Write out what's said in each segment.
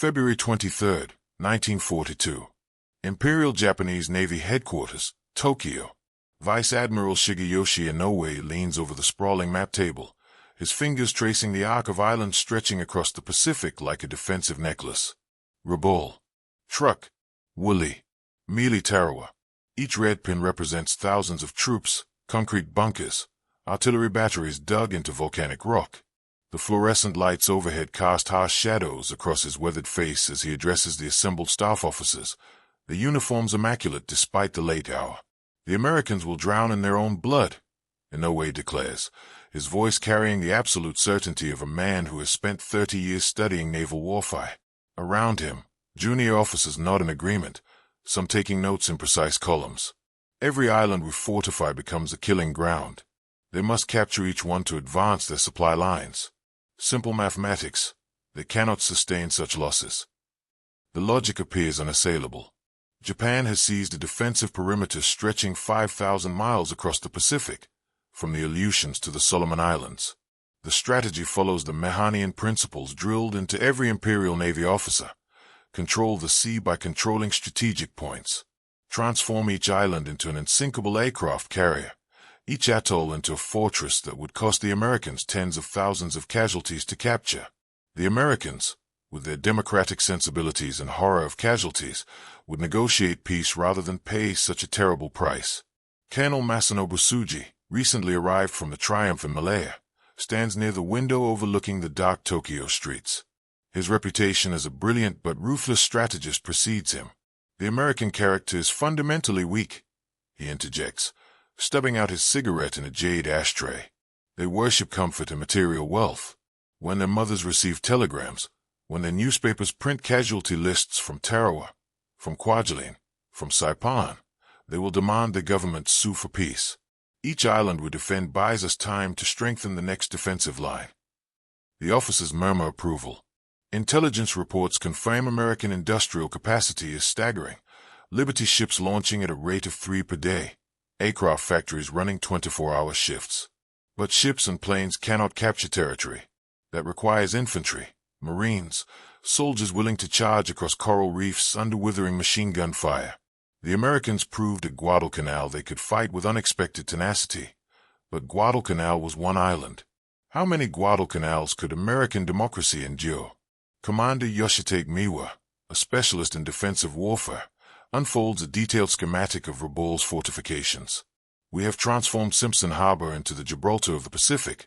February 23, 1942. Imperial Japanese Navy Headquarters, Tokyo. Vice Admiral Shigeyoshi Inoue leans over the sprawling map table, his fingers tracing the arc of islands stretching across the Pacific like a defensive necklace. Rabaul. Truk. Woleai. Mili, Tarawa. Each red pin represents thousands of troops, concrete bunkers, artillery batteries dug into volcanic rock. The fluorescent lights overhead cast harsh shadows across his weathered face as he addresses the assembled staff officers, the uniforms immaculate despite the late hour. The Americans will drown in their own blood, Inoue declares, his voice carrying the absolute certainty of a man who has spent 30 years studying naval warfare. Around him, junior officers nod in agreement, some taking notes in precise columns. Every island we fortify becomes a killing ground. They must capture each one to advance their supply lines. Simple mathematics, they cannot sustain such losses. The logic appears unassailable. Japan has seized a defensive perimeter stretching 5,000 miles across the Pacific, from the Aleutians to the Solomon Islands. The strategy follows the Mahanian principles drilled into every Imperial Navy officer. Control the sea by controlling strategic points. Transform each island into an unsinkable aircraft carrier. Each atoll into a fortress that would cost the Americans tens of thousands of casualties to capture. The Americans, with their democratic sensibilities and horror of casualties, would negotiate peace rather than pay such a terrible price. Colonel Masanobu Tsuji, recently arrived from the Triumph in Malaya, stands near the window overlooking the dark Tokyo streets. His reputation as a brilliant but ruthless strategist precedes him. The American character is fundamentally weak, he interjects, stubbing out his cigarette in a jade ashtray. They worship comfort and material wealth. When their mothers receive telegrams, when their newspapers print casualty lists from Tarawa, from Kwajalein, from Saipan, they will demand the government sue for peace. Each island we defend buys us time to strengthen the next defensive line. The officers murmur approval. Intelligence reports confirm American industrial capacity is staggering. Liberty ships launching at a rate of 3 per day. Aircraft factories running 24-hour shifts. But ships and planes cannot capture territory. That requires infantry, marines, soldiers willing to charge across coral reefs under withering machine gun fire. The Americans proved at Guadalcanal they could fight with unexpected tenacity. But Guadalcanal was one island. How many Guadalcanals could American democracy endure? Commander Yoshitake Miwa, a specialist in defensive warfare, unfolds a detailed schematic of Rabaul's fortifications. We have transformed Simpson Harbor into the Gibraltar of the Pacific,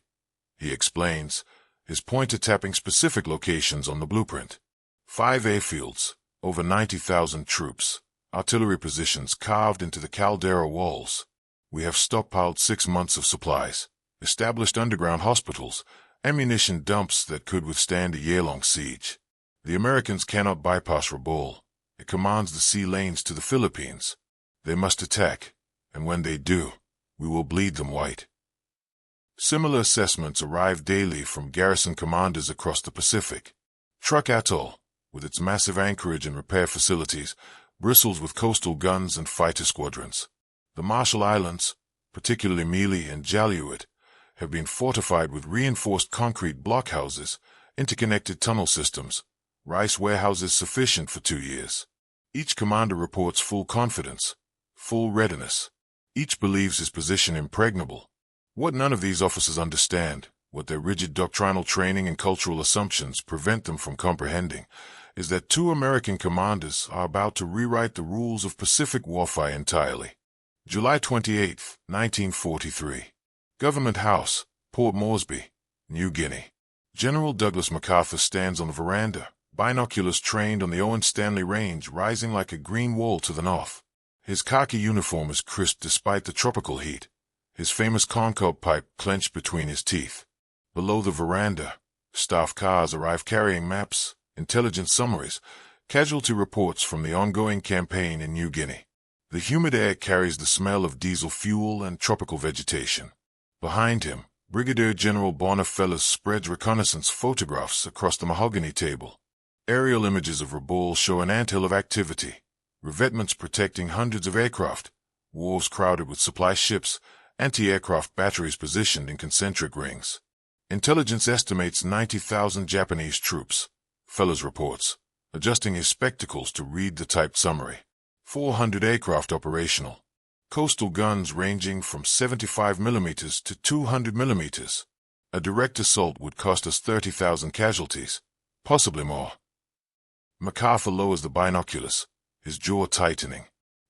he explains, his pointer tapping specific locations on the blueprint. 5 airfields, over 90,000 troops, artillery positions carved into the caldera walls. We have stockpiled 6 months of supplies, established underground hospitals, ammunition dumps that could withstand a year-long siege. The Americans cannot bypass Rabaul. It commands the sea lanes to the Philippines. They must attack, and when they do, we will bleed them white. Similar assessments arrive daily from garrison commanders across the Pacific. Truk Atoll, with its massive anchorage and repair facilities, bristles with coastal guns and fighter squadrons. The Marshall Islands, particularly Mili and Jaluit, have been fortified with reinforced concrete blockhouses, interconnected tunnel systems, rice warehouses sufficient for 2 years. Each commander reports full confidence, full readiness. Each believes his position impregnable. What none of these officers understand, what their rigid doctrinal training and cultural assumptions prevent them from comprehending, is that 2 American commanders are about to rewrite the rules of Pacific warfare entirely. July 28, 1943. Government House, Port Moresby, New Guinea. General Douglas MacArthur stands on the veranda, binoculars trained on the Owen Stanley Range rising like a green wall to the north. His khaki uniform is crisp despite the tropical heat, his famous corncob pipe clenched between his teeth. Below the veranda, staff cars arrive carrying maps, intelligence summaries, casualty reports from the ongoing campaign in New Guinea. The humid air carries the smell of diesel fuel and tropical vegetation. Behind him, Brigadier General Boniface spreads reconnaissance photographs across the mahogany table. Aerial images of Rabaul show an anthill of activity, revetments protecting hundreds of aircraft, wharves crowded with supply ships, anti-aircraft batteries positioned in concentric rings. Intelligence estimates 90,000 Japanese troops, Fellows reports, adjusting his spectacles to read the typed summary. 400 aircraft operational. Coastal guns ranging from 75 mm to 200 mm. A direct assault would cost us 30,000 casualties, possibly more. MacArthur lowers the binoculars, his jaw tightening.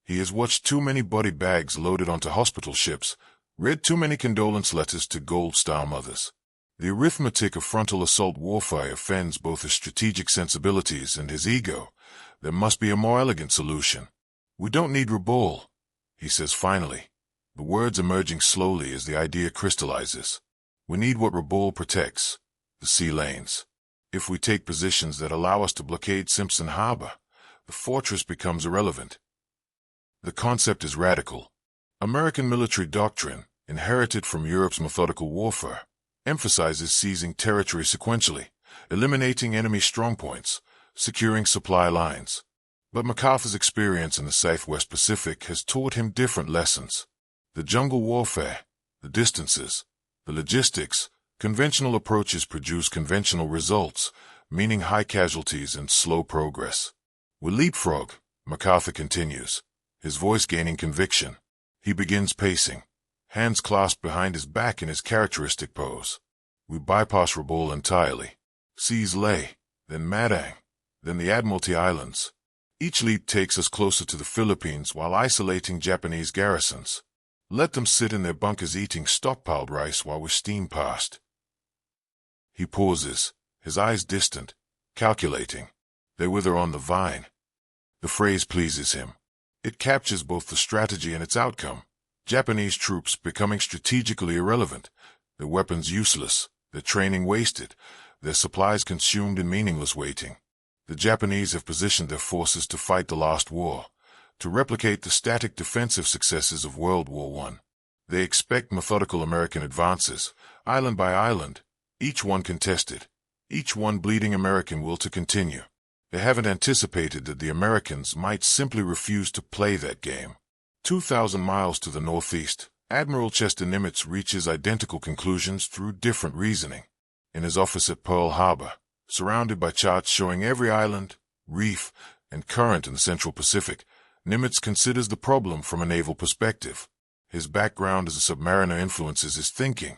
He has watched too many body bags loaded onto hospital ships, read too many condolence letters to Gold Star mothers. The arithmetic of frontal assault warfare offends both his strategic sensibilities and his ego. There must be a more elegant solution. We don't need Rabaul, he says finally, the words emerging slowly as the idea crystallizes. We need what Rabaul protects, the sea lanes. If we take positions that allow us to blockade Simpson Harbor, the fortress becomes irrelevant. The concept is radical. American military doctrine, inherited from Europe's methodical warfare, emphasizes seizing territory sequentially, eliminating enemy strongpoints, securing supply lines. But MacArthur's experience in the Southwest Pacific has taught him different lessons. The jungle warfare, the distances, the logistics, conventional approaches produce conventional results, meaning high casualties and slow progress. We leapfrog, MacArthur continues, his voice gaining conviction. He begins pacing, hands clasped behind his back in his characteristic pose. We bypass Rabaul entirely, seize Lae, then Madang, then the Admiralty Islands. Each leap takes us closer to the Philippines while isolating Japanese garrisons. Let them sit in their bunkers eating stockpiled rice while we steam past. He pauses, his eyes distant, calculating. They wither on the vine. The phrase pleases him. It captures both the strategy and its outcome. Japanese troops becoming strategically irrelevant, their weapons useless, their training wasted, their supplies consumed in meaningless waiting. The Japanese have positioned their forces to fight the last war, to replicate the static defensive successes of World War I. They expect methodical American advances, island by island, each one contested, each one bleeding American will to continue. They haven't anticipated that the Americans might simply refuse to play that game. 2,000 miles to the northeast, Admiral Chester Nimitz reaches identical conclusions through different reasoning. In his office at Pearl Harbor, surrounded by charts showing every island, reef, and current in the Central Pacific, Nimitz considers the problem from a naval perspective. His background as a submariner influences his thinking.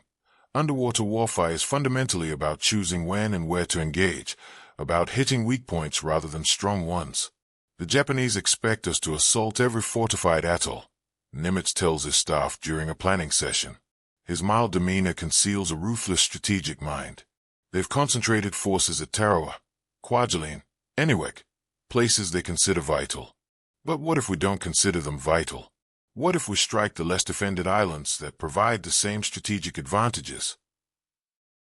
Underwater warfare is fundamentally about choosing when and where to engage, about hitting weak points rather than strong ones. The Japanese expect us to assault every fortified atoll, Nimitz tells his staff during a planning session. His mild demeanor conceals a ruthless strategic mind. They've concentrated forces at Tarawa, Kwajalein, Eniwetok, places they consider vital. But what if we don't consider them vital? What if we strike the less defended islands that provide the same strategic advantages?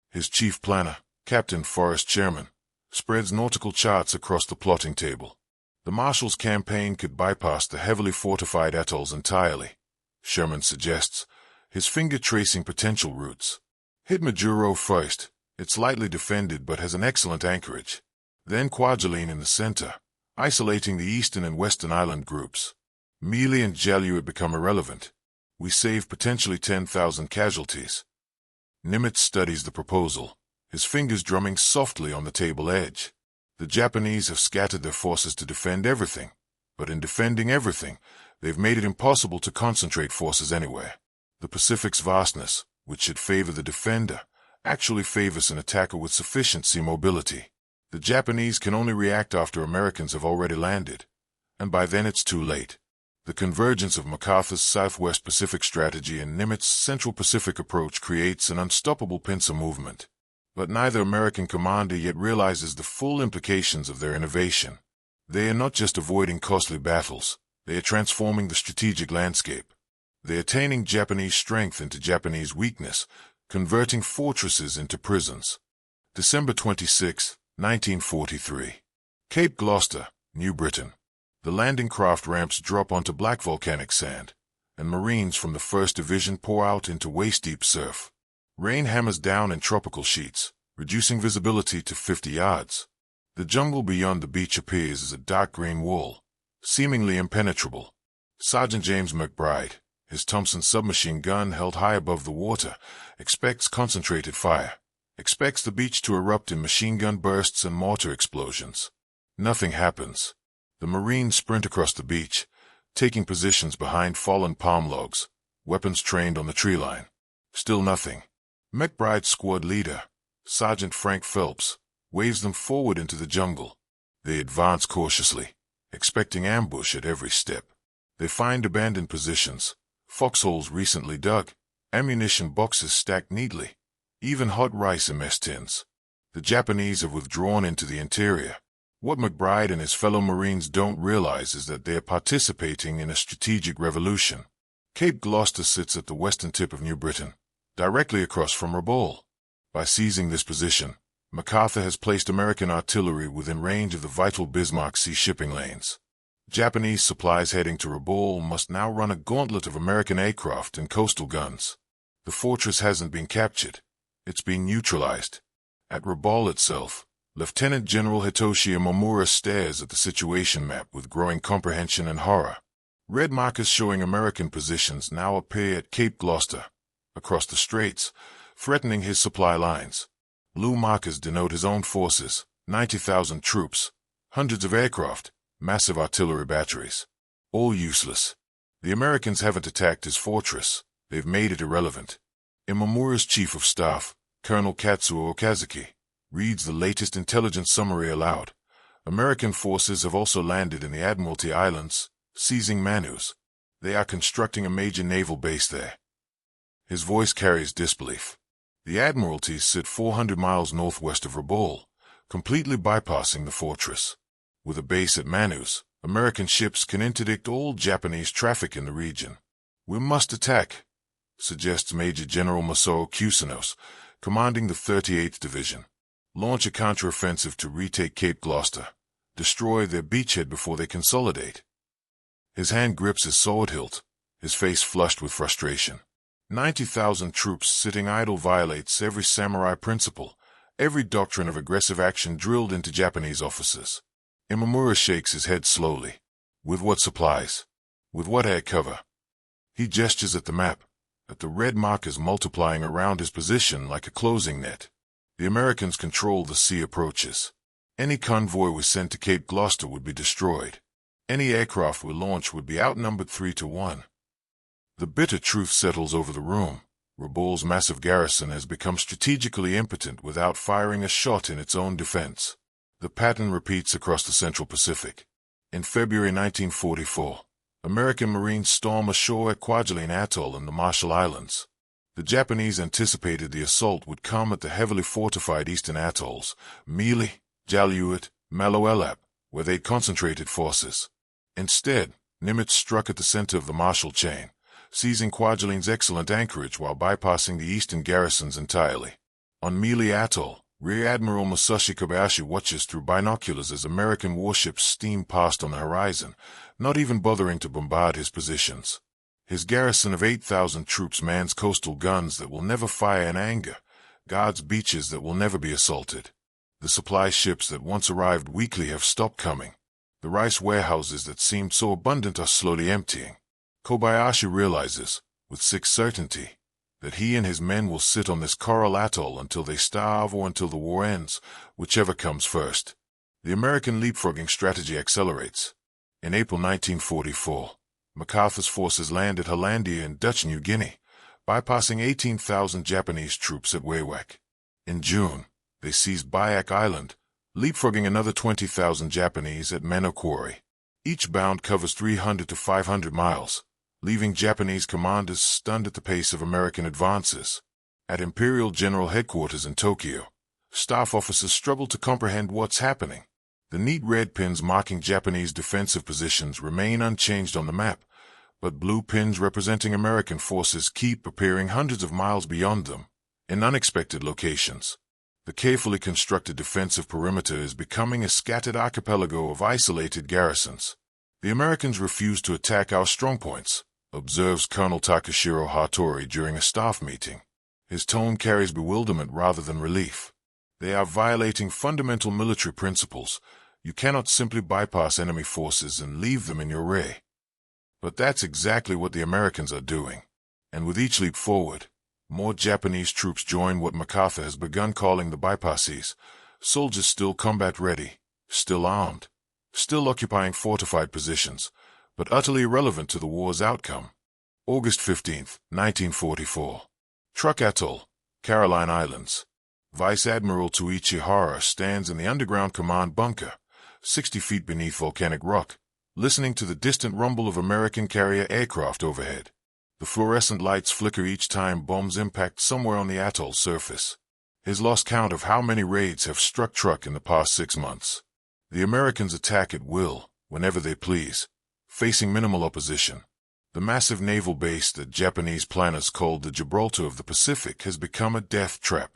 His chief planner, Captain Forrest Sherman, spreads nautical charts across the plotting table. The Marshall's campaign could bypass the heavily fortified atolls entirely, Sherman suggests, his finger tracing potential routes. Hit Majuro first. It's lightly defended but has an excellent anchorage. Then Kwajalein in the center, isolating the eastern and western island groups. Mili and Jalua become irrelevant. We save potentially 10,000 casualties. Nimitz studies the proposal, his fingers drumming softly on the table edge. The Japanese have scattered their forces to defend everything, but in defending everything, they've made it impossible to concentrate forces anywhere. The Pacific's vastness, which should favor the defender, actually favors an attacker with sufficient sea mobility. The Japanese can only react after Americans have already landed, and by then it's too late. The convergence of MacArthur's Southwest Pacific strategy and Nimitz's Central Pacific approach creates an unstoppable pincer movement. But neither American commander yet realizes the full implications of their innovation. They are not just avoiding costly battles, they are transforming the strategic landscape. They are turning Japanese strength into Japanese weakness, converting fortresses into prisons. December 26, 1943. Cape Gloucester, New Britain. The landing craft ramps drop onto black volcanic sand, and Marines from the 1st Division pour out into waist-deep surf. Rain hammers down in tropical sheets, reducing visibility to 50 yards. The jungle beyond the beach appears as a dark green wall, seemingly impenetrable. Sergeant James McBride, his Thompson submachine gun held high above the water, expects concentrated fire, expects the beach to erupt in machine gun bursts and mortar explosions. Nothing happens. The Marines sprint across the beach, taking positions behind fallen palm logs, weapons trained on the tree line. Still nothing. McBride's squad leader, Sergeant Frank Phelps, waves them forward into the jungle. They advance cautiously, expecting ambush at every step. They find abandoned positions, foxholes recently dug, ammunition boxes stacked neatly, even hot rice in mess tins. The Japanese have withdrawn into the interior. What McBride and his fellow Marines don't realize is that they are participating in a strategic revolution. Cape Gloucester sits at the western tip of New Britain, directly across from Rabaul. By seizing this position, MacArthur has placed American artillery within range of the vital Bismarck Sea shipping lanes. Japanese supplies heading to Rabaul must now run a gauntlet of American aircraft and coastal guns. The fortress hasn't been captured. It's being neutralized. At Rabaul itself, Lieutenant General Hitoshi Imamura stares at the situation map with growing comprehension and horror. Red markers showing American positions now appear at Cape Gloucester, across the straits, threatening his supply lines. Blue markers denote his own forces, 90,000 troops, hundreds of aircraft, massive artillery batteries. All useless. The Americans haven't attacked his fortress. They've made it irrelevant. Imamura's chief of staff, Colonel Katsuo Okazaki, reads the latest intelligence summary aloud. American forces have also landed in the Admiralty Islands, seizing Manus. They are constructing a major naval base there. His voice carries disbelief. The Admiralties sit 400 miles northwest of Rabaul, completely bypassing the fortress. With a base at Manus, American ships can interdict all Japanese traffic in the region. We must attack, suggests Major General Masao Kusanos, commanding the 38th Division. Launch a counteroffensive to retake Cape Gloucester. Destroy their beachhead before they consolidate. His hand grips his sword hilt, his face flushed with frustration. 90,000 troops sitting idle violates every samurai principle, every doctrine of aggressive action drilled into Japanese officers. Imamura shakes his head slowly. With what supplies? With what air cover? He gestures at the map, at the red markers multiplying around his position like a closing net. The Americans control the sea approaches. Any convoy we sent to Cape Gloucester would be destroyed. Any aircraft we launch would be outnumbered 3-1. The bitter truth settles over the room. Rabaul's massive garrison has become strategically impotent without firing a shot in its own defense. The pattern repeats across the Central Pacific. In February 1944, American Marines storm ashore at Kwajalein Atoll in the Marshall Islands. The Japanese anticipated the assault would come at the heavily fortified eastern atolls, Mili, Jaluit, Maloelap, where they'd concentrated forces. Instead, Nimitz struck at the center of the Marshall Chain, seizing Kwajalein's excellent anchorage while bypassing the eastern garrisons entirely. On Mili Atoll, Rear Admiral Masashi Kobayashi watches through binoculars as American warships steam past on the horizon, not even bothering to bombard his positions. His garrison of 8,000 troops mans coastal guns that will never fire in anger, guards beaches that will never be assaulted. The supply ships that once arrived weekly have stopped coming. The rice warehouses that seemed so abundant are slowly emptying. Kobayashi realizes, with sick certainty, that he and his men will sit on this coral atoll until they starve or until the war ends, whichever comes first. The American leapfrogging strategy accelerates. In April 1944, MacArthur's forces land at Hollandia in Dutch New Guinea, bypassing 18,000 Japanese troops at Wewak. In June, they seized Biak Island, leapfrogging another 20,000 Japanese at Menokwari. Each bound covers 300 to 500 miles, leaving Japanese commanders stunned at the pace of American advances. At Imperial General Headquarters in Tokyo, staff officers struggle to comprehend what's happening. The neat red pins marking Japanese defensive positions remain unchanged on the map, but blue pins representing American forces keep appearing hundreds of miles beyond them, in unexpected locations. The carefully constructed defensive perimeter is becoming a scattered archipelago of isolated garrisons. The Americans refuse to attack our strongpoints, observes Colonel Takashiro Hattori during a staff meeting. His tone carries bewilderment rather than relief. They are violating fundamental military principles. You cannot simply bypass enemy forces and leave them in your rear. But that's exactly what the Americans are doing. And with each leap forward, more Japanese troops join what MacArthur has begun calling the bypasses, soldiers still combat ready, still armed, still occupying fortified positions, but utterly irrelevant to the war's outcome. August 15, 1944. Truk Atoll, Caroline Islands. Vice Admiral Tuichi Hara stands in the underground command bunker, 60 feet beneath volcanic rock, listening to the distant rumble of American carrier aircraft overhead. The fluorescent lights flicker each time bombs impact somewhere on the atoll's surface. He's lost count of how many raids have struck Truk in the past 6 months. The Americans attack at will, whenever they please, facing minimal opposition. The massive naval base that Japanese planners called the Gibraltar of the Pacific has become a death trap.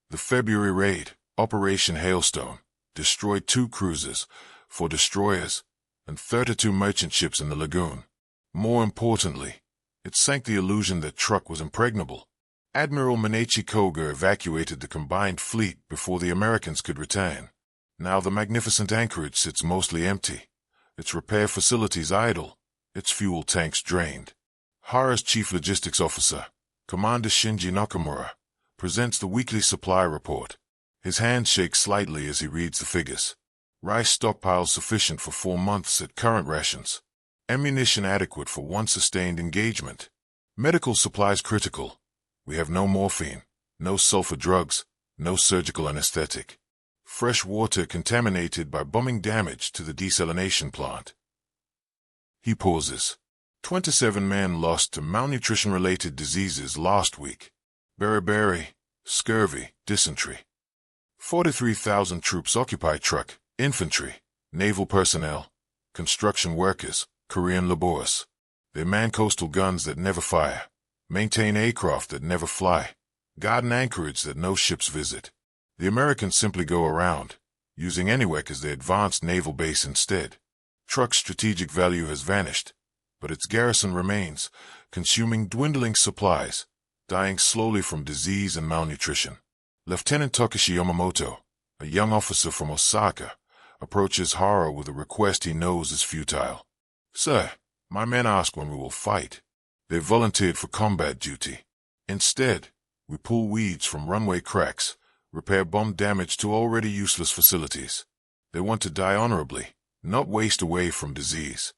The February raid, Operation Hailstone, destroyed 2 cruisers, 4 destroyers, and 32 merchant ships in the lagoon. More importantly, it sank the illusion that Truk was impregnable. Admiral Minachi Koga evacuated the combined fleet before the Americans could return. Now the magnificent anchorage sits mostly empty, its repair facilities idle, its fuel tanks drained. Hara's chief logistics officer, Commander Shinji Nakamura, presents the weekly supply report. His hand shakes slightly as he reads the figures. Rice stockpiles sufficient for 4 months at current rations. Ammunition adequate for 1 sustained engagement. Medical supplies critical. We have no morphine, no sulfur drugs, no surgical anesthetic. Fresh water contaminated by bombing damage to the desalination plant. He pauses. 27 men lost to malnutrition-related diseases last week. Beriberi, scurvy, dysentery. 43,000 troops occupy Truk, infantry, naval personnel, construction workers, Korean laborers. They man coastal guns that never fire, maintain aircraft that never fly, guard an anchorage that no ships visit. The Americans simply go around, using Eniwek as their advanced naval base instead. Truk's strategic value has vanished, but its garrison remains, consuming dwindling supplies, dying slowly from disease and malnutrition. Lieutenant Takeshi Yamamoto, a young officer from Osaka, approaches Hara with a request he knows is futile. Sir, my men ask when we will fight. They volunteered for combat duty. Instead, we pull weeds from runway cracks, repair bomb damage to already useless facilities. They want to die honorably, not waste away from disease.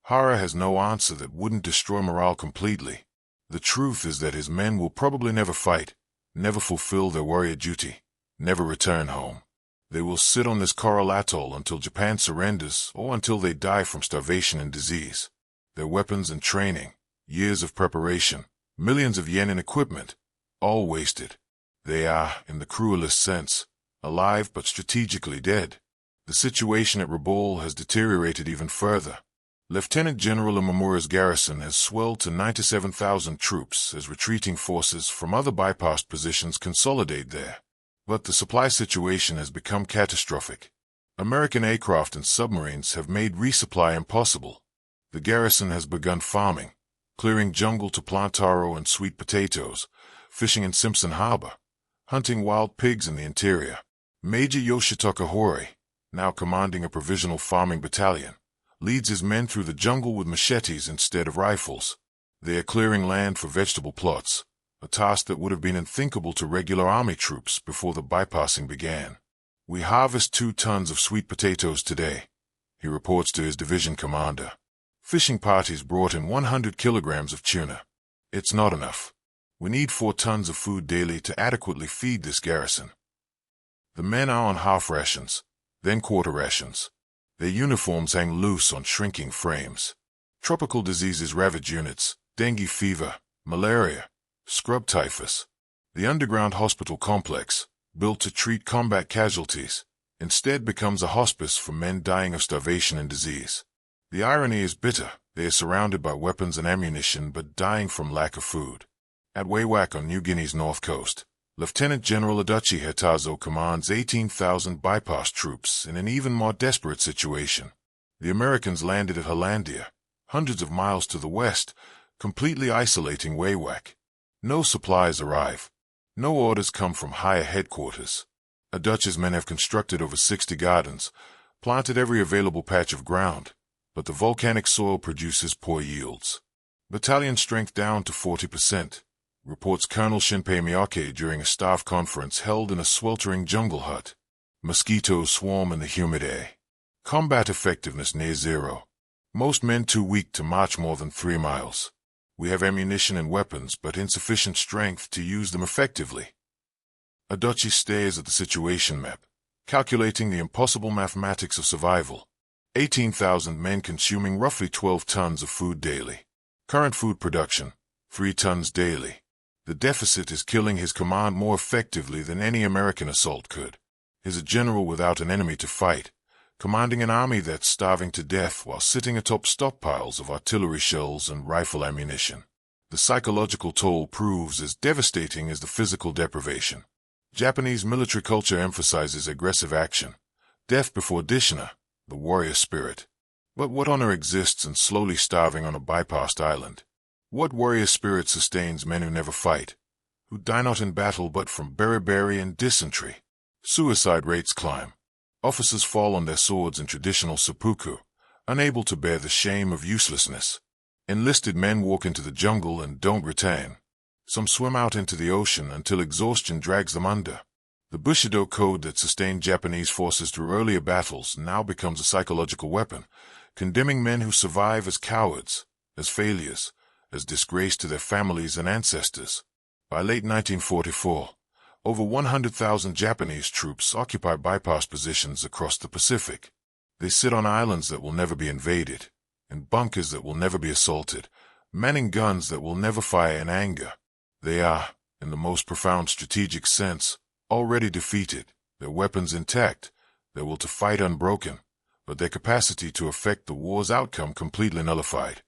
Hara has no answer that wouldn't destroy morale completely. The truth is that his men will probably never fight, never fulfill their warrior duty, never return home. They will sit on this coral atoll until Japan surrenders or until they die from starvation and disease. Their weapons and training, years of preparation, millions of yen in equipment, all wasted. They are, in the cruelest sense, alive but strategically dead. The situation at Rabaul has deteriorated even further. Lieutenant General Imamura's garrison has swelled to 97,000 troops as retreating forces from other bypassed positions consolidate there. But the supply situation has become catastrophic. American aircraft and submarines have made resupply impossible. The garrison has begun farming, clearing jungle to plant taro and sweet potatoes, fishing in Simpson Harbor, hunting wild pigs in the interior. Major Yoshitaka Hori, now commanding a provisional farming battalion, leads his men through the jungle with machetes instead of rifles. They are clearing land for vegetable plots, a task that would have been unthinkable to regular army troops before the bypassing began. We harvest 2 tons of sweet potatoes today, he reports to his division commander. Fishing parties brought in 100 kilograms of tuna. It's not enough. We need 4 tons of food daily to adequately feed this garrison. The men are on half rations, then quarter rations. Their uniforms hang loose on shrinking frames. Tropical diseases ravage units, dengue fever, malaria, scrub typhus. The underground hospital complex, built to treat combat casualties, instead becomes a hospice for men dying of starvation and disease. The irony is bitter. They are surrounded by weapons and ammunition but dying from lack of food. At Waiwak on New Guinea's north coast, Lieutenant General Adachi Hetazo commands 18,000 bypass troops in an even more desperate situation. The Americans landed at Hollandia, hundreds of miles to the west, completely isolating Waiwak. No supplies arrive. No orders come from higher headquarters. Adachi's men have constructed over 60 gardens, planted every available patch of ground, but the volcanic soil produces poor yields. Battalion strength down to 40%. Reports Colonel Shinpei Miyake during a staff conference held in a sweltering jungle hut. Mosquitoes swarm in the humid air. Combat effectiveness near zero. Most men too weak to march more than 3 miles. We have ammunition and weapons, but insufficient strength to use them effectively. Adachi stares at the situation map, calculating the impossible mathematics of survival. 18,000 men consuming roughly 12 tons of food daily. Current food production, 3 tons daily. The deficit is killing his command more effectively than any American assault could. He's a general without an enemy to fight, commanding an army that's starving to death while sitting atop stockpiles of artillery shells and rifle ammunition. The psychological toll proves as devastating as the physical deprivation. Japanese military culture emphasizes aggressive action, death before dishonor, the warrior spirit. But what honor exists in slowly starving on a bypassed island? What warrior spirit sustains men who never fight, who die not in battle but from beriberi and dysentery? Suicide rates climb. Officers fall on their swords in traditional seppuku, unable to bear the shame of uselessness. Enlisted men walk into the jungle and don't return. Some swim out into the ocean until exhaustion drags them under. The Bushido code that sustained Japanese forces through earlier battles now becomes a psychological weapon, condemning men who survive as cowards, as failures, as disgrace to their families and ancestors. By late 1944, over 100,000 Japanese troops occupy bypass positions across the Pacific. They sit on islands that will never be invaded, in bunkers that will never be assaulted, manning guns that will never fire in anger. They are, in the most profound strategic sense, already defeated, their weapons intact, their will to fight unbroken, but their capacity to affect the war's outcome completely nullified.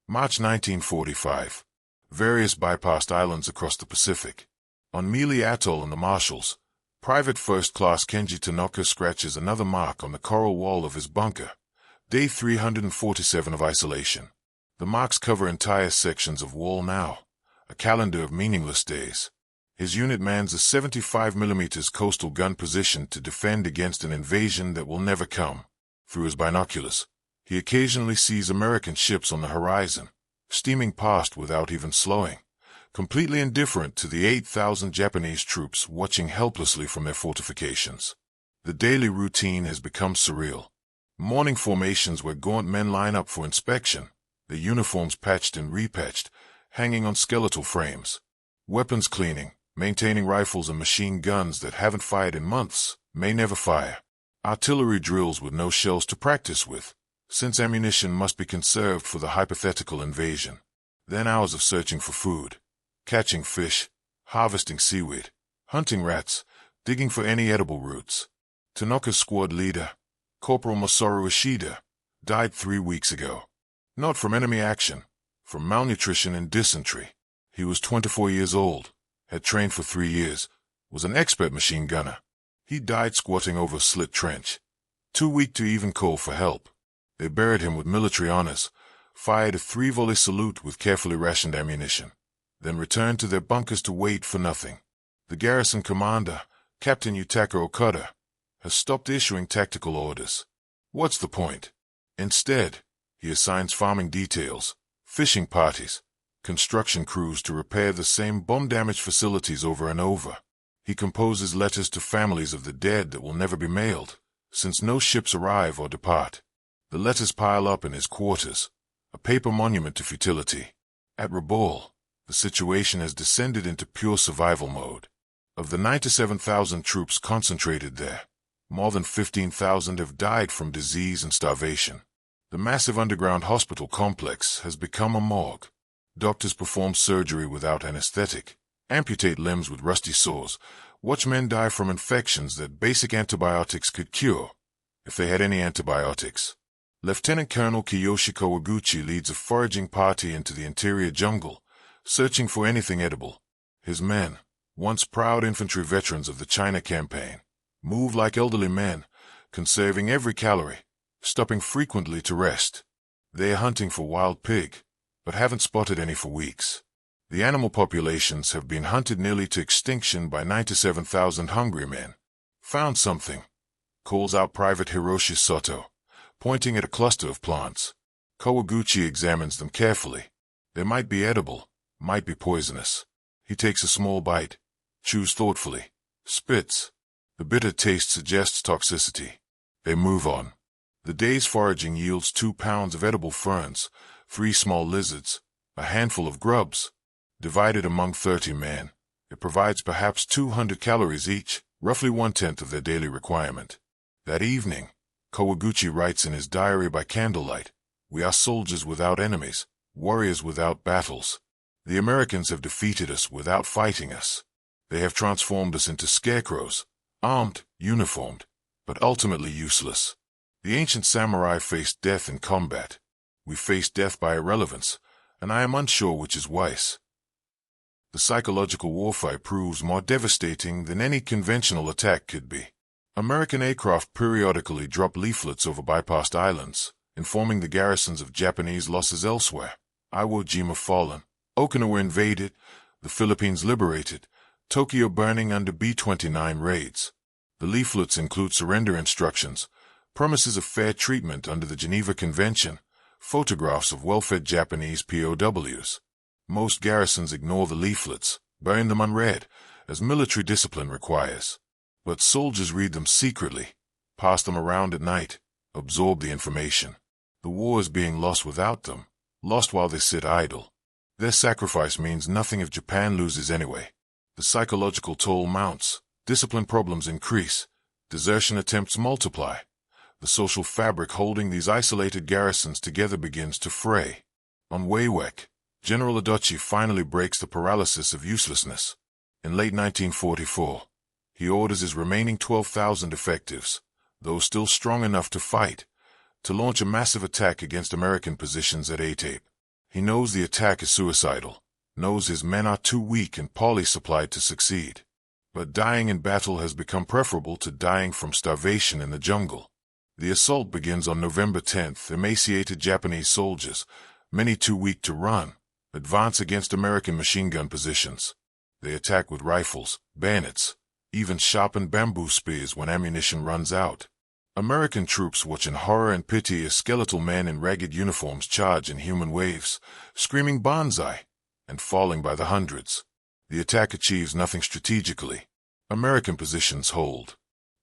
March 1945. Various bypassed islands across the Pacific. On Mili Atoll in the Marshalls, Private First Class Kenji Tanaka scratches another mark on the coral wall of his bunker. Day 347 of isolation. The marks cover entire sections of wall now, a calendar of meaningless days. His unit mans a 75mm coastal gun position to defend against an invasion that will never come. Through his binoculars, he occasionally sees American ships on the horizon, steaming past without even slowing, completely indifferent to the 8,000 Japanese troops watching helplessly from their fortifications. The daily routine has become surreal. Morning formations where gaunt men line up for inspection, their uniforms patched and repatched, hanging on skeletal frames. Weapons cleaning, maintaining rifles and machine guns that haven't fired in months, may never fire. Artillery drills with no shells to practice with, since ammunition must be conserved for the hypothetical invasion. Then hours of searching for food, catching fish, harvesting seaweed, hunting rats, digging for any edible roots. Tanaka's squad leader, Corporal Masaru Ishida, died 3 weeks ago. Not from enemy action, from malnutrition and dysentery. He was 24 years old, had trained for 3 years, was an expert machine gunner. He died squatting over a slit trench, too weak to even call for help. They buried him with military honors, fired a 3-volley salute with carefully rationed ammunition, then returned to their bunkers to wait for nothing. The garrison commander, Captain Yutaka Okada, has stopped issuing tactical orders. What's the point? Instead, he assigns farming details, fishing parties, construction crews to repair the same bomb-damaged facilities over and over. He composes letters to families of the dead that will never be mailed, since no ships arrive or depart. The letters pile up in his quarters, a paper monument to futility. At Rabaul, the situation has descended into pure survival mode. Of the 97,000 troops concentrated there, more than 15,000 have died from disease and starvation. The massive underground hospital complex has become a morgue. Doctors perform surgery without anesthetic, amputate limbs with rusty saws, watch men die from infections that basic antibiotics could cure, if they had any antibiotics. Lieutenant Colonel Kiyoshi Kawaguchi leads a foraging party into the interior jungle, searching for anything edible. His men, once proud infantry veterans of the China campaign, move like elderly men, conserving every calorie, stopping frequently to rest. They are hunting for wild pig, but haven't spotted any for weeks. The animal populations have been hunted nearly to extinction by 97,000 hungry men. Found something, calls out Private Hiroshi Soto, pointing at a cluster of plants. Kawaguchi examines them carefully. They might be edible, might be poisonous. He takes a small bite, chews thoughtfully, spits. The bitter taste suggests toxicity. They move on. The day's foraging yields 2 pounds of edible ferns, 3 small lizards, a handful of grubs. Divided among 30 men, it provides perhaps 200 calories each, roughly 1/10 of their daily requirement. That evening, Kawaguchi writes in his diary by candlelight, "We are soldiers without enemies, warriors without battles. The Americans have defeated us without fighting us. They have transformed us into scarecrows, armed, uniformed, but ultimately useless. The ancient samurai faced death in combat. We face death by irrelevance, and I am unsure which is wise." The psychological warfare proves more devastating than any conventional attack could be. American aircraft periodically drop leaflets over bypassed islands, informing the garrisons of Japanese losses elsewhere. Iwo Jima fallen, Okinawa invaded, the Philippines liberated, Tokyo burning under B-29 raids. The leaflets include surrender instructions, promises of fair treatment under the Geneva Convention, photographs of well-fed Japanese POWs. Most garrisons ignore the leaflets, burn them unread, as military discipline requires. But soldiers read them secretly, pass them around at night, absorb the information. The war is being lost without them, lost while they sit idle. Their sacrifice means nothing if Japan loses anyway. The psychological toll mounts, discipline problems increase, desertion attempts multiply. The social fabric holding these isolated garrisons together begins to fray. On Waiwek, General Adachi finally breaks the paralysis of uselessness. In late 1944, he orders his remaining 12,000 effectives, those still strong enough to fight, to launch a massive attack against American positions at Atape. He knows the attack is suicidal, knows his men are too weak and poorly supplied to succeed. But dying in battle has become preferable to dying from starvation in the jungle. The assault begins on November 10th. Emaciated Japanese soldiers, many too weak to run, advance against American machine gun positions. They attack with rifles, bayonets, even sharpened bamboo spears when ammunition runs out. American troops watch in horror and pity as skeletal men in ragged uniforms charge in human waves, screaming "Banzai!" and falling by the hundreds. The attack achieves nothing strategically. American positions hold.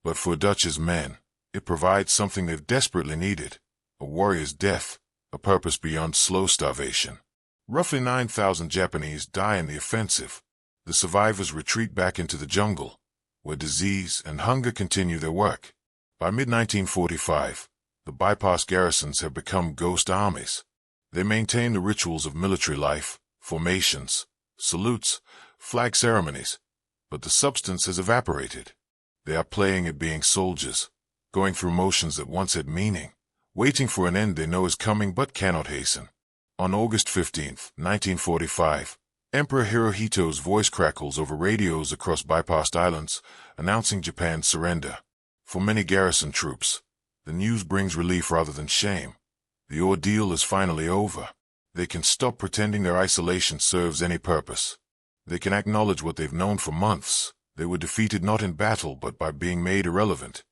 But for Dutch's men, it provides something they've desperately needed: a warrior's death, a purpose beyond slow starvation. Roughly 9,000 Japanese die in the offensive. The survivors retreat back into the jungle, where disease and hunger continue their work. By mid-1945, the bypass garrisons have become ghost armies. They maintain the rituals of military life, formations, salutes, flag ceremonies, but the substance has evaporated. They are playing at being soldiers, going through motions that once had meaning, waiting for an end they know is coming but cannot hasten. On August 15, 1945, Emperor Hirohito's voice crackles over radios across bypassed islands, announcing Japan's surrender. For many garrison troops, the news brings relief rather than shame. The ordeal is finally over. They can stop pretending their isolation serves any purpose. They can acknowledge what they've known for months. They were defeated not in battle but by being made irrelevant.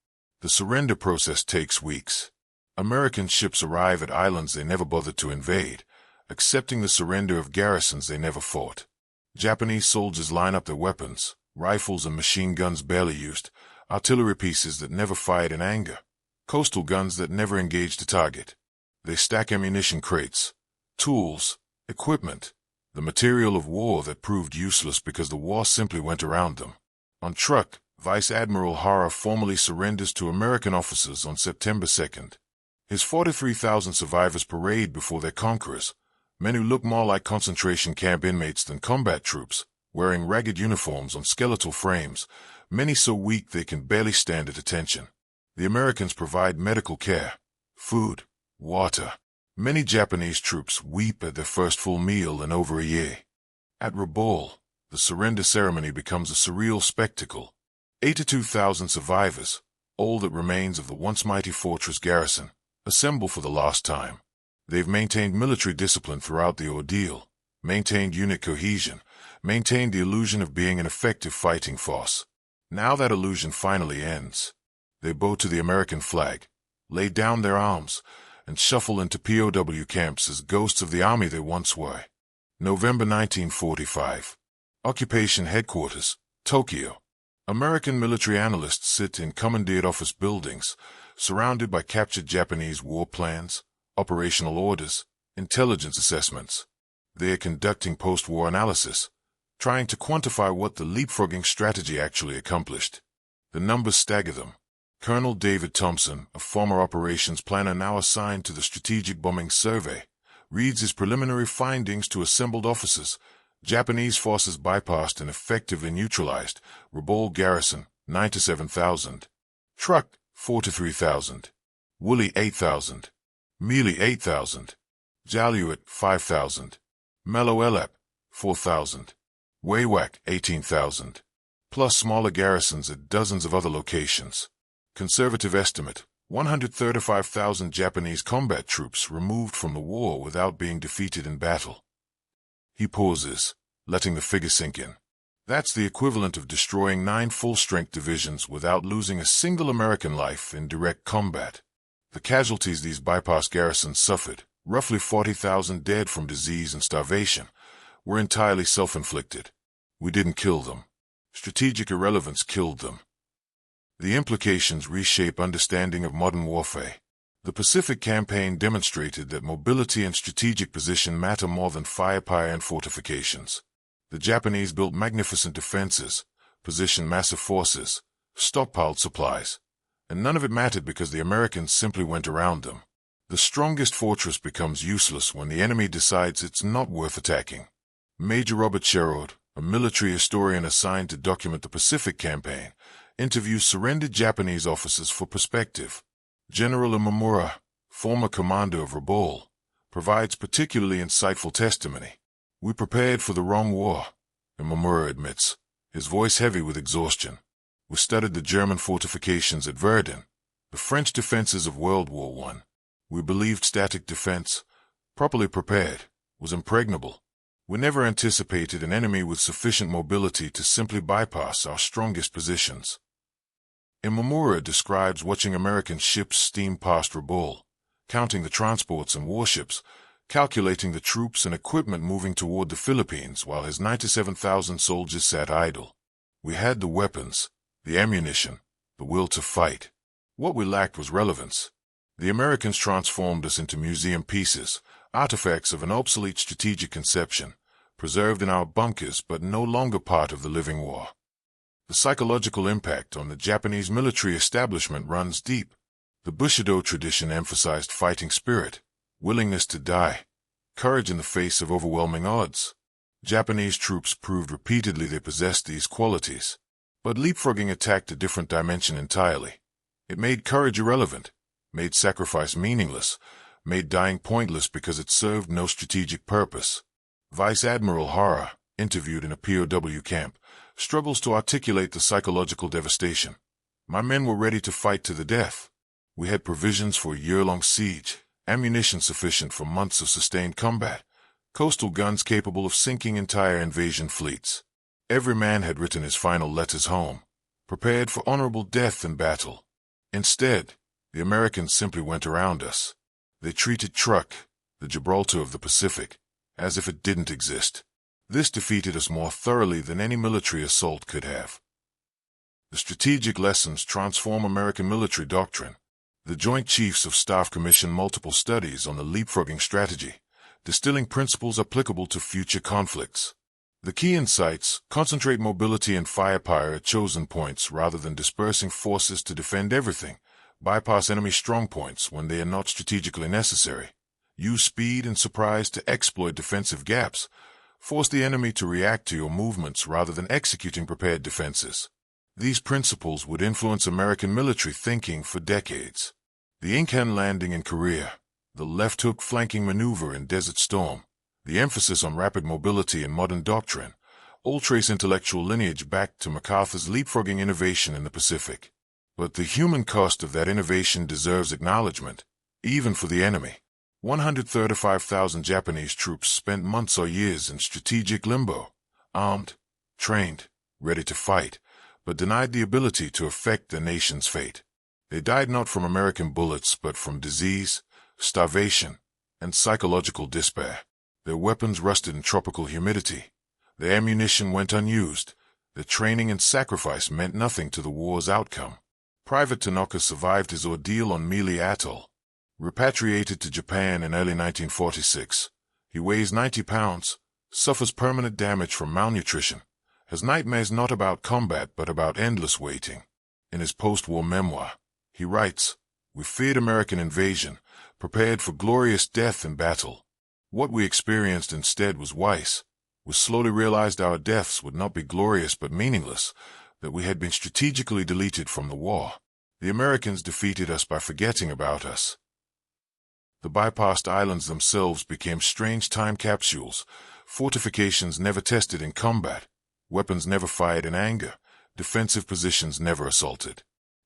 The surrender process takes weeks. American ships arrive at islands they never bothered to invade, accepting the surrender of garrisons they never fought. Japanese soldiers line up their weapons, rifles and machine guns barely used, artillery pieces that never fired in anger, coastal guns that never engaged a target. They stack ammunition crates, tools, equipment, the material of war that proved useless because the war simply went around them. On Truk, Vice Admiral Hara formally surrenders to American officers on September 2nd. His 43,000 survivors parade before their conquerors, men who look more like concentration camp inmates than combat troops, wearing ragged uniforms on skeletal frames, many so weak they can barely stand at attention. The Americans provide medical care, food, water. Many Japanese troops weep at their first full meal in over a year. At Rabaul, the surrender ceremony becomes a surreal spectacle. 82,000 survivors, all that remains of the once mighty fortress garrison, assemble for the last time. They've maintained military discipline throughout the ordeal, maintained unit cohesion, maintained the illusion of being an effective fighting force. Now that illusion finally ends. They bow to the American flag, lay down their arms, and shuffle into POW camps as ghosts of the army they once were. November 1945. Occupation Headquarters, Tokyo. American military analysts sit in commandeered office buildings, surrounded by captured Japanese war plans, operational orders, intelligence assessments. They are conducting post-war analysis, trying to quantify what the leapfrogging strategy actually accomplished. The numbers stagger them. Colonel David Thompson, a former operations planner now assigned to the Strategic Bombing Survey, reads his preliminary findings to assembled officers. Japanese forces bypassed and effectively neutralized Rabaul garrison, 97,000. Truk, 43,000. Woleai, 8,000. Mili, 8,000. Jaluit, 5,000. Meloelep, 4,000. Waiwak, 18,000. Plus smaller garrisons at dozens of other locations. Conservative estimate, 135,000 Japanese combat troops removed from the war without being defeated in battle. He pauses, letting the figure sink in. That's the equivalent of destroying 9 full-strength divisions without losing a single American life in direct combat. The casualties these bypass garrisons suffered, roughly 40,000 dead from disease and starvation, were entirely self-inflicted. We didn't kill them. Strategic irrelevance killed them. The implications reshape understanding of modern warfare. The Pacific Campaign demonstrated that mobility and strategic position matter more than firepower and fortifications. The Japanese built magnificent defenses, positioned massive forces, stockpiled supplies, and none of it mattered because the Americans simply went around them. The strongest fortress becomes useless when the enemy decides it's not worth attacking. Major Robert Sherrod, a military historian assigned to document the Pacific Campaign, interviews surrendered Japanese officers for perspective. General Imamura, former commander of Rabaul, provides particularly insightful testimony. "We prepared for the wrong war," Imamura admits, his voice heavy with exhaustion. "We studied the German fortifications at Verdun, the French defenses of World War I. We believed static defense, properly prepared, was impregnable. We never anticipated an enemy with sufficient mobility to simply bypass our strongest positions." Imamura describes watching American ships steam past Rabaul, counting the transports and warships, calculating the troops and equipment moving toward the Philippines while his 97,000 soldiers sat idle. "We had the weapons, the ammunition, the will to fight. What we lacked was relevance. The Americans transformed us into museum pieces, artifacts of an obsolete strategic conception, preserved in our bunkers but no longer part of the living war." The psychological impact on the Japanese military establishment runs deep. The Bushido tradition emphasized fighting spirit, willingness to die, courage in the face of overwhelming odds. Japanese troops proved repeatedly they possessed these qualities. But leapfrogging attacked a different dimension entirely. It made courage irrelevant, made sacrifice meaningless, made dying pointless because it served no strategic purpose. Vice Admiral Hara, interviewed in a POW camp, struggles to articulate the psychological devastation. "My men were ready to fight to the death. We had provisions for a year-long siege, ammunition sufficient for months of sustained combat, coastal guns capable of sinking entire invasion fleets. Every man had written his final letters home, prepared for honorable death in battle. Instead, the Americans simply went around us. They treated Truk, the Gibraltar of the Pacific, as if it didn't exist. This defeated us more thoroughly than any military assault could have." The strategic lessons transform American military doctrine. The Joint Chiefs of Staff commissioned multiple studies on the leapfrogging strategy, distilling principles applicable to future conflicts. The key insights: concentrate mobility and firepower at chosen points rather than dispersing forces to defend everything. Bypass enemy strongpoints when they are not strategically necessary. Use speed and surprise to exploit defensive gaps. Force the enemy to react to your movements rather than executing prepared defenses. These principles would influence American military thinking for decades. The Incan landing in Korea, the left hook flanking maneuver in Desert Storm, the emphasis on rapid mobility in modern doctrine, all trace intellectual lineage back to MacArthur's leapfrogging innovation in the Pacific. But the human cost of that innovation deserves acknowledgement, even for the enemy. 135,000 Japanese troops spent months or years in strategic limbo, armed, trained, ready to fight, but denied the ability to affect their nation's fate. They died not from American bullets but from disease, starvation, and psychological despair. Their weapons rusted in tropical humidity. Their ammunition went unused. Their training and sacrifice meant nothing to the war's outcome. Private Tanaka survived his ordeal on Mili Atoll. Repatriated to Japan in early 1946, he weighs 90 pounds, suffers permanent damage from malnutrition, has nightmares not about combat but about endless waiting. In his post-war memoir, he writes, "We feared American invasion, prepared for glorious death in battle. What we experienced instead was Weiss. We slowly realized our deaths would not be glorious but meaningless, that we had been strategically deleted from the war. The Americans defeated us by forgetting about us." The bypassed islands themselves became strange time capsules, fortifications never tested in combat, weapons never fired in anger, defensive positions never assaulted.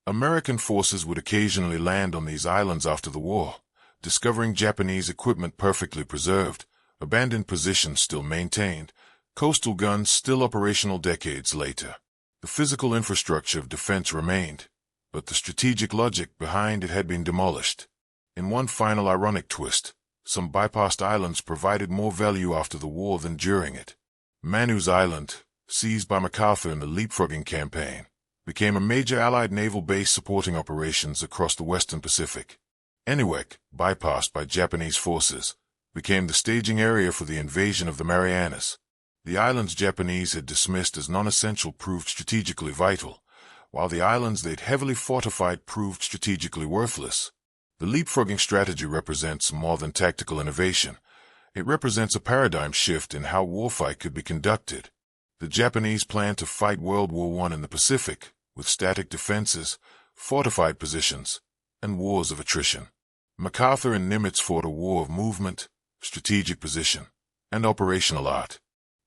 American forces would occasionally land on these islands after the war, discovering Japanese equipment perfectly preserved, abandoned positions still maintained, coastal guns still operational decades later. The physical infrastructure of defense remained, but the strategic logic behind it had been demolished. In one final ironic twist, some bypassed islands provided more value after the war than during it. Manu's Island, seized by MacArthur in the leapfrogging campaign, became a major Allied naval base supporting operations across the Western Pacific. Eniwetok, bypassed by Japanese forces, became the staging area for the invasion of the Marianas. The islands Japanese had dismissed as non-essential proved strategically vital, while the islands they'd heavily fortified proved strategically worthless. The leapfrogging strategy represents more than tactical innovation. It represents a paradigm shift in how warfight could be conducted. The Japanese planned to fight World War I in the Pacific, with static defenses, fortified positions, and wars of attrition. MacArthur and Nimitz fought a war of movement, strategic position, and operational art.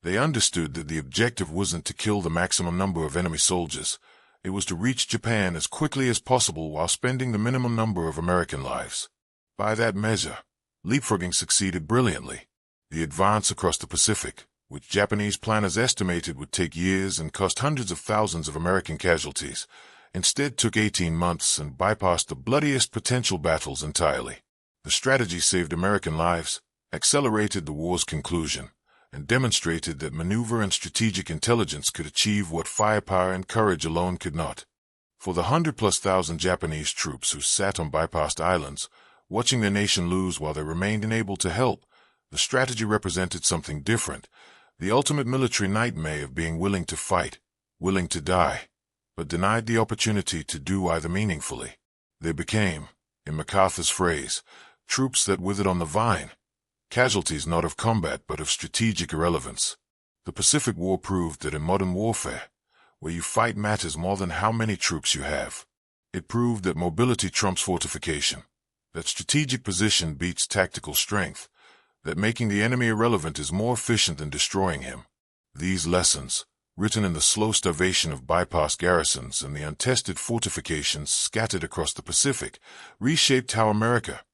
They understood that the objective wasn't to kill the maximum number of enemy soldiers. It was to reach Japan as quickly as possible while spending the minimum number of American lives. By that measure, leapfrogging succeeded brilliantly. The advance across the Pacific, which Japanese planners estimated would take years and cost hundreds of thousands of American casualties, instead took 18 months and bypassed the bloodiest potential battles entirely. The strategy saved American lives, accelerated the war's conclusion, and demonstrated that maneuver and strategic intelligence could achieve what firepower and courage alone could not. For the 100,000+ Japanese troops who sat on bypassed islands, watching their nation lose while they remained unable to help, the strategy represented something different, the ultimate military nightmare of being willing to fight, willing to die, but denied the opportunity to do either meaningfully. They became, in MacArthur's phrase, troops that withered on the vine, casualties not of combat but of strategic irrelevance. The Pacific War proved that in modern warfare, where you fight matters more than how many troops you have. It proved that mobility trumps fortification, that strategic position beats tactical strength, that making the enemy irrelevant is more efficient than destroying him. These lessons, written in the slow starvation of bypass garrisons and the untested fortifications scattered across the Pacific, reshaped how America,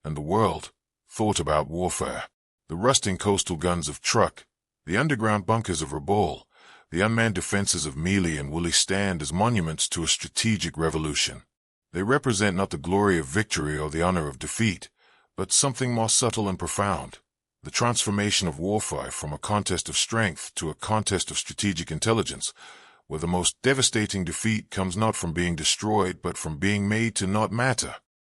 and the world, thought about warfare. The rusting coastal guns of Truk, the underground bunkers of Rabaul, the unmanned defenses of Mili and Woleai stand as monuments to a strategic revolution. They represent not the glory of victory or the honor of defeat, but something more subtle and profound, the transformation of warfare from a contest of strength to a contest of strategic intelligence, where the most devastating defeat comes not from being destroyed but from being made to not matter.